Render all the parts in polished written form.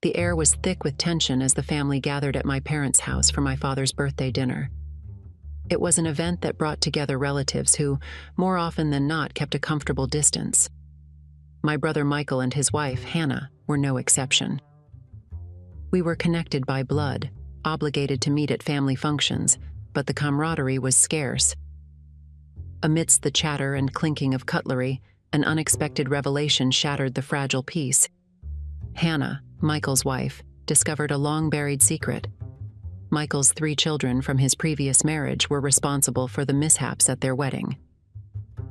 The air was thick with tension as the family gathered at my parents' house for my father's birthday dinner. It was an event that brought together relatives who, more often than not, kept a comfortable distance. My brother Michael and his wife, Hannah, were no exception. We were connected by blood, obligated to meet at family functions, but the camaraderie was scarce. Amidst the chatter and clinking of cutlery, an unexpected revelation shattered the fragile peace. Hannah, Michael's wife, discovered a long-buried secret. Michael's 3 children from his previous marriage were responsible for the mishaps at their wedding.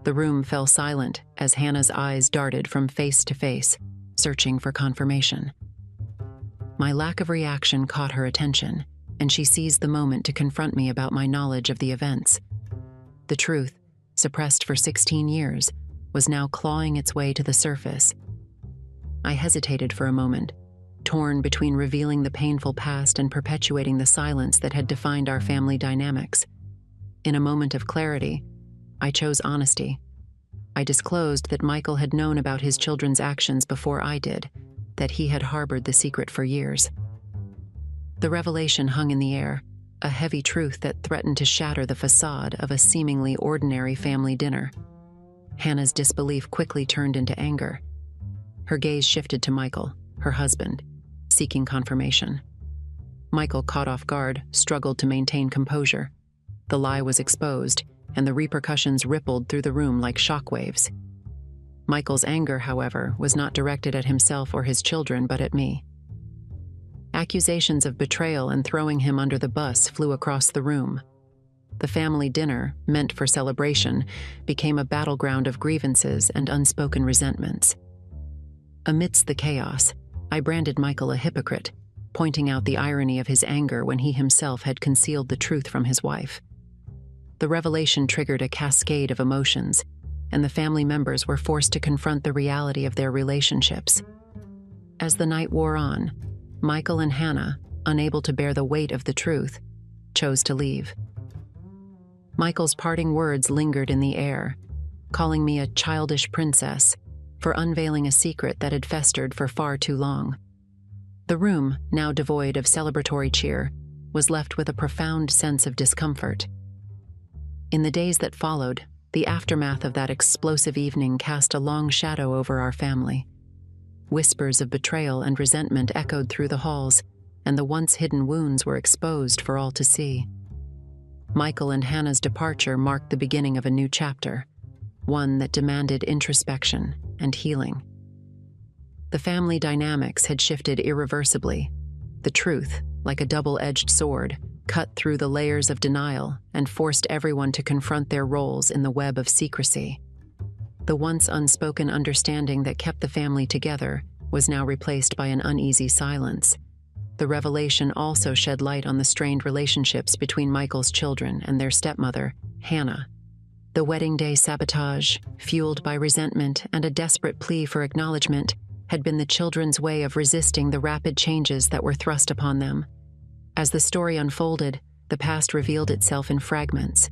The room fell silent as Hannah's eyes darted from face to face, searching for confirmation. My lack of reaction caught her attention, and she seized the moment to confront me about my knowledge of the events. The truth, suppressed for 16 years, was now clawing its way to the surface. I hesitated for a moment, torn between revealing the painful past and perpetuating the silence that had defined our family dynamics. In a moment of clarity, I chose honesty. I disclosed that Michael had known about his children's actions before I did, that he had harbored the secret for years. The revelation hung in the air, a heavy truth that threatened to shatter the facade of a seemingly ordinary family dinner. Hannah's disbelief quickly turned into anger. Her gaze shifted to Michael, her husband, seeking confirmation. Michael, caught off guard, struggled to maintain composure. The lie was exposed, and the repercussions rippled through the room like shockwaves. Michael's anger, however, was not directed at himself or his children, but at me. Accusations of betrayal and throwing him under the bus flew across the room. The family dinner, meant for celebration, became a battleground of grievances and unspoken resentments. Amidst the chaos, I branded Michael a hypocrite, pointing out the irony of his anger when he himself had concealed the truth from his wife. The revelation triggered a cascade of emotions, and the family members were forced to confront the reality of their relationships. As the night wore on, Michael and Hannah, unable to bear the weight of the truth, chose to leave. Michael's parting words lingered in the air, calling me a childish princess for unveiling a secret that had festered for far too long. The room, now devoid of celebratory cheer, was left with a profound sense of discomfort. In the days that followed, the aftermath of that explosive evening cast a long shadow over our family. Whispers of betrayal and resentment echoed through the halls, and the once hidden wounds were exposed for all to see. Michael and Hannah's departure marked the beginning of a new chapter, one that demanded introspection and healing. The family dynamics had shifted irreversibly. The truth, like a double-edged sword, cut through the layers of denial and forced everyone to confront their roles in the web of secrecy. The once unspoken understanding that kept the family together was now replaced by an uneasy silence. The revelation also shed light on the strained relationships between Michael's children and their stepmother, Hannah. The wedding day sabotage, fueled by resentment and a desperate plea for acknowledgement, had been the children's way of resisting the rapid changes that were thrust upon them. As the story unfolded, the past revealed itself in fragments.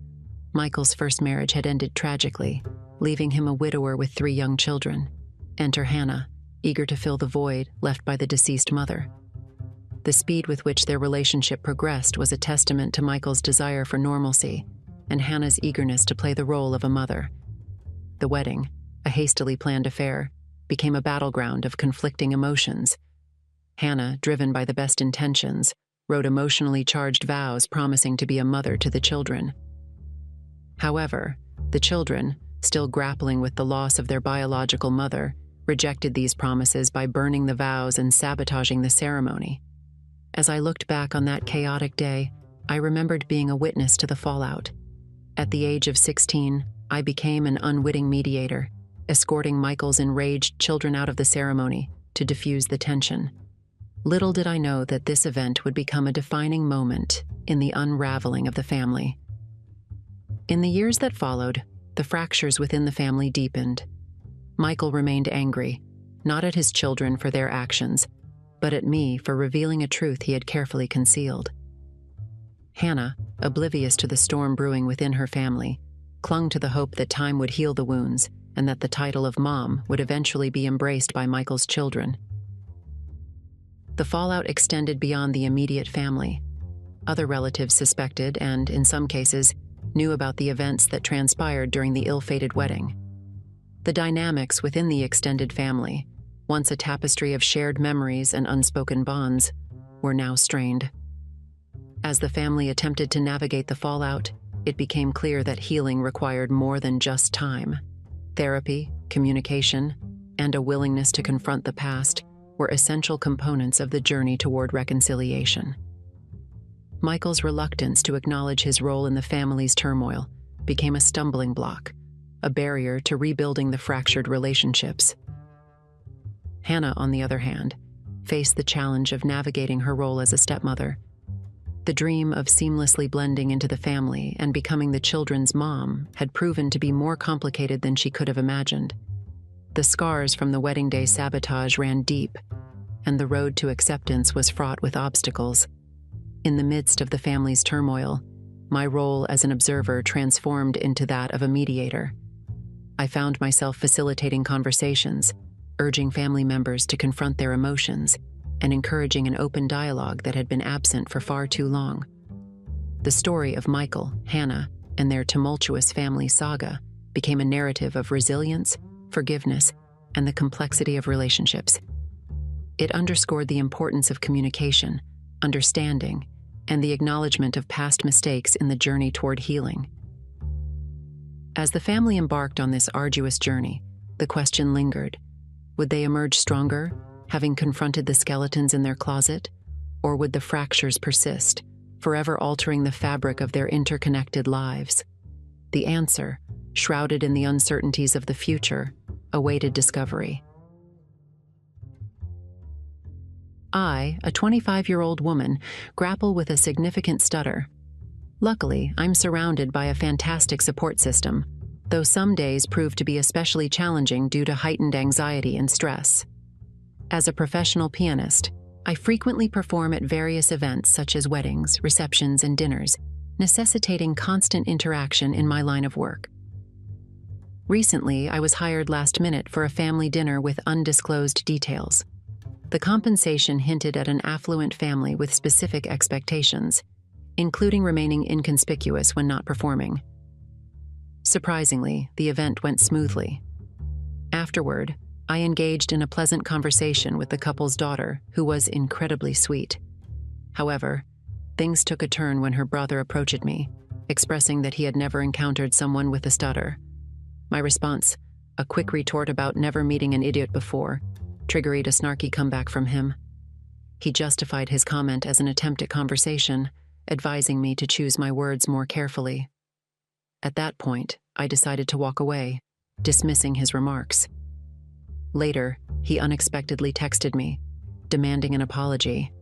Michael's first marriage had ended tragically, leaving him a widower with 3 young children. Enter Hannah, eager to fill the void left by the deceased mother. The speed with which their relationship progressed was a testament to Michael's desire for normalcy and Hannah's eagerness to play the role of a mother. The wedding, a hastily planned affair, became a battleground of conflicting emotions. Hannah, driven by the best intentions, wrote emotionally charged vows promising to be a mother to the children. However, the children, still grappling with the loss of their biological mother, rejected these promises by burning the vows and sabotaging the ceremony. As I looked back on that chaotic day, I remembered being a witness to the fallout. At the age of 16, I became an unwitting mediator, escorting Michael's enraged children out of the ceremony to diffuse the tension. Little did I know that this event would become a defining moment in the unraveling of the family. In the years that followed, the fractures within the family deepened. Michael remained angry, not at his children for their actions, but at me for revealing a truth he had carefully concealed. Hannah, oblivious to the storm brewing within her family, clung to the hope that time would heal the wounds and that the title of mom would eventually be embraced by Michael's children. The fallout extended beyond the immediate family. Other relatives suspected and, in some cases, knew about the events that transpired during the ill-fated wedding. The dynamics within the extended family, once a tapestry of shared memories and unspoken bonds, were now strained. As the family attempted to navigate the fallout, it became clear that healing required more than just time. Therapy, communication, and a willingness to confront the past were essential components of the journey toward reconciliation. Michael's reluctance to acknowledge his role in the family's turmoil became a stumbling block, a barrier to rebuilding the fractured relationships. Hannah, on the other hand, faced the challenge of navigating her role as a stepmother. The dream of seamlessly blending into the family and becoming the children's mom had proven to be more complicated than she could have imagined. The scars from the wedding day sabotage ran deep, and the road to acceptance was fraught with obstacles. In the midst of the family's turmoil, my role as an observer transformed into that of a mediator. I found myself facilitating conversations, urging family members to confront their emotions, and encouraging an open dialogue that had been absent for far too long. The story of Michael, Hannah, and their tumultuous family saga became a narrative of resilience, forgiveness, and the complexity of relationships. It underscored the importance of communication, understanding, and the acknowledgement of past mistakes in the journey toward healing. As the family embarked on this arduous journey, the question lingered: would they emerge stronger, having confronted the skeletons in their closet, or would the fractures persist, forever altering the fabric of their interconnected lives? The answer, shrouded in the uncertainties of the future, awaited discovery. I, a 25-year-old woman, grapple with a significant stutter. Luckily, I'm surrounded by a fantastic support system, though some days prove to be especially challenging due to heightened anxiety and stress. As a professional pianist, I frequently perform at various events such as weddings, receptions, and dinners, necessitating constant interaction in my line of work. Recently, I was hired last minute for a family dinner with undisclosed details. The compensation hinted at an affluent family with specific expectations, including remaining inconspicuous when not performing. Surprisingly, the event went smoothly. Afterward, I engaged in a pleasant conversation with the couple's daughter, who was incredibly sweet. However, things took a turn when her brother approached me, expressing that he had never encountered someone with a stutter. My response, a quick retort about never meeting an idiot before, triggered a snarky comeback from him. He justified his comment as an attempt at conversation, advising me to choose my words more carefully. At that point, I decided to walk away, dismissing his remarks. Later, he unexpectedly texted me, demanding an apology.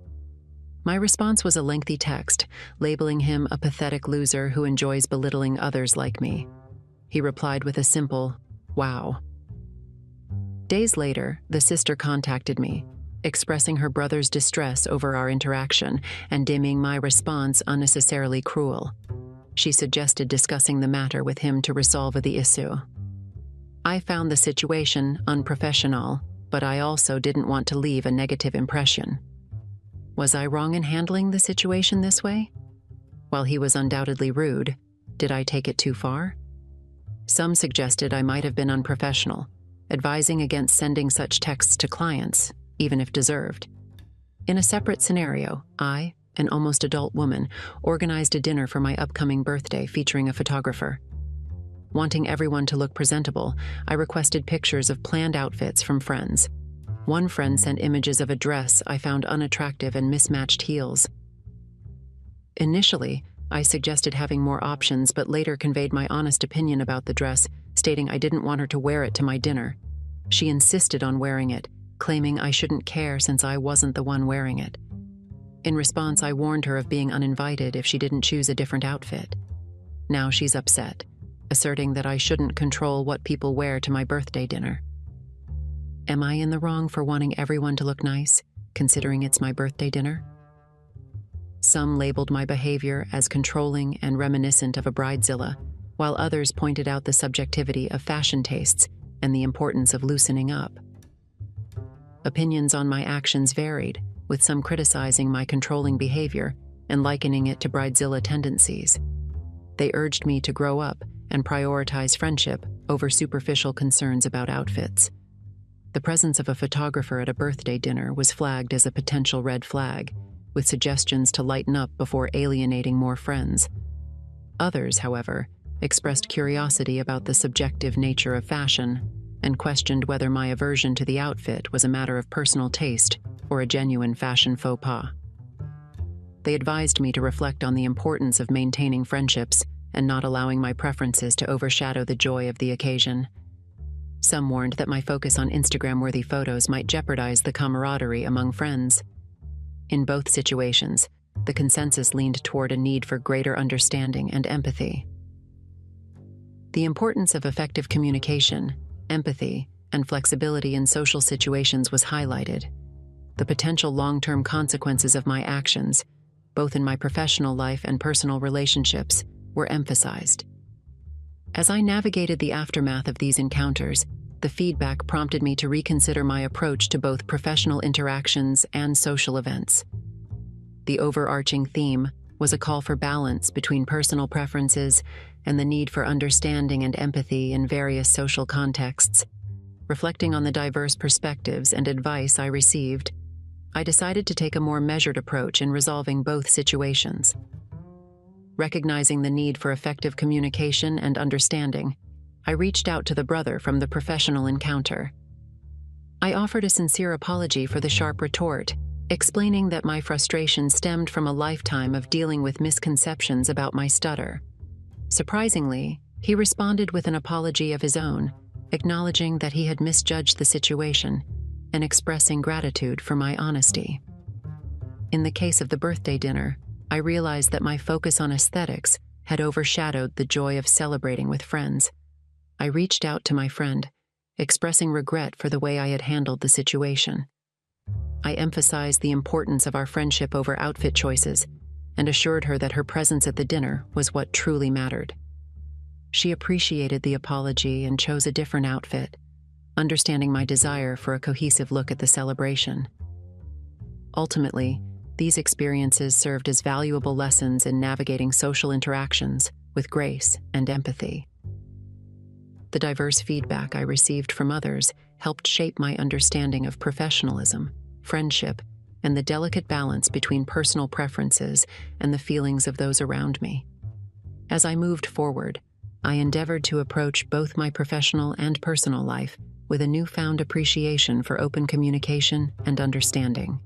My response was a lengthy text, labeling him a pathetic loser who enjoys belittling others like me. He replied with a simple, "Wow." Days later, the sister contacted me, expressing her brother's distress over our interaction and deeming my response unnecessarily cruel. She suggested discussing the matter with him to resolve the issue. I found the situation unprofessional, but I also didn't want to leave a negative impression. Was I wrong in handling the situation this way? While he was undoubtedly rude, did I take it too far? Some suggested I might have been unprofessional, advising against sending such texts to clients, even if deserved. In a separate scenario, I, an almost adult woman, organized a dinner for my upcoming birthday featuring a photographer. Wanting everyone to look presentable, I requested pictures of planned outfits from friends. One friend sent images of a dress I found unattractive and mismatched heels. Initially, I suggested having more options, but later conveyed my honest opinion about the dress, stating I didn't want her to wear it to my dinner. She insisted on wearing it, claiming I shouldn't care since I wasn't the one wearing it. In response, I warned her of being uninvited if she didn't choose a different outfit. Now she's upset, asserting that I shouldn't control what people wear to my birthday dinner. Am I in the wrong for wanting everyone to look nice, considering it's my birthday dinner? Some labeled my behavior as controlling and reminiscent of a bridezilla, while others pointed out the subjectivity of fashion tastes and the importance of loosening up. Opinions on my actions varied, with some criticizing my controlling behavior and likening it to bridezilla tendencies. They urged me to grow up and prioritize friendship over superficial concerns about outfits. The presence of a photographer at a birthday dinner was flagged as a potential red flag, with suggestions to lighten up before alienating more friends. Others, however, expressed curiosity about the subjective nature of fashion and questioned whether my aversion to the outfit was a matter of personal taste or a genuine fashion faux pas. They advised me to reflect on the importance of maintaining friendships and not allowing my preferences to overshadow the joy of the occasion. Some warned that my focus on Instagram-worthy photos might jeopardize the camaraderie among friends. In both situations, the consensus leaned toward a need for greater understanding and empathy. The importance of effective communication, empathy, and flexibility in social situations was highlighted. The potential long-term consequences of my actions, both in my professional life and personal relationships, were emphasized. As I navigated the aftermath of these encounters, the feedback prompted me to reconsider my approach to both professional interactions and social events. The overarching theme was a call for balance between personal preferences and the need for understanding and empathy in various social contexts. Reflecting on the diverse perspectives and advice I received, I decided to take a more measured approach in resolving both situations. Recognizing the need for effective communication and understanding, I reached out to the brother from the professional encounter. I offered a sincere apology for the sharp retort, explaining that my frustration stemmed from a lifetime of dealing with misconceptions about my stutter. Surprisingly, he responded with an apology of his own, acknowledging that he had misjudged the situation and expressing gratitude for my honesty. In the case of the birthday dinner, I realized that my focus on aesthetics had overshadowed the joy of celebrating with friends. I reached out to my friend, expressing regret for the way I had handled the situation. I emphasized the importance of our friendship over outfit choices and assured her that her presence at the dinner was what truly mattered. She appreciated the apology and chose a different outfit, understanding my desire for a cohesive look at the celebration. Ultimately, these experiences served as valuable lessons in navigating social interactions with grace and empathy. The diverse feedback I received from others helped shape my understanding of professionalism, friendship, and the delicate balance between personal preferences and the feelings of those around me. As I moved forward, I endeavored to approach both my professional and personal life with a newfound appreciation for open communication and understanding.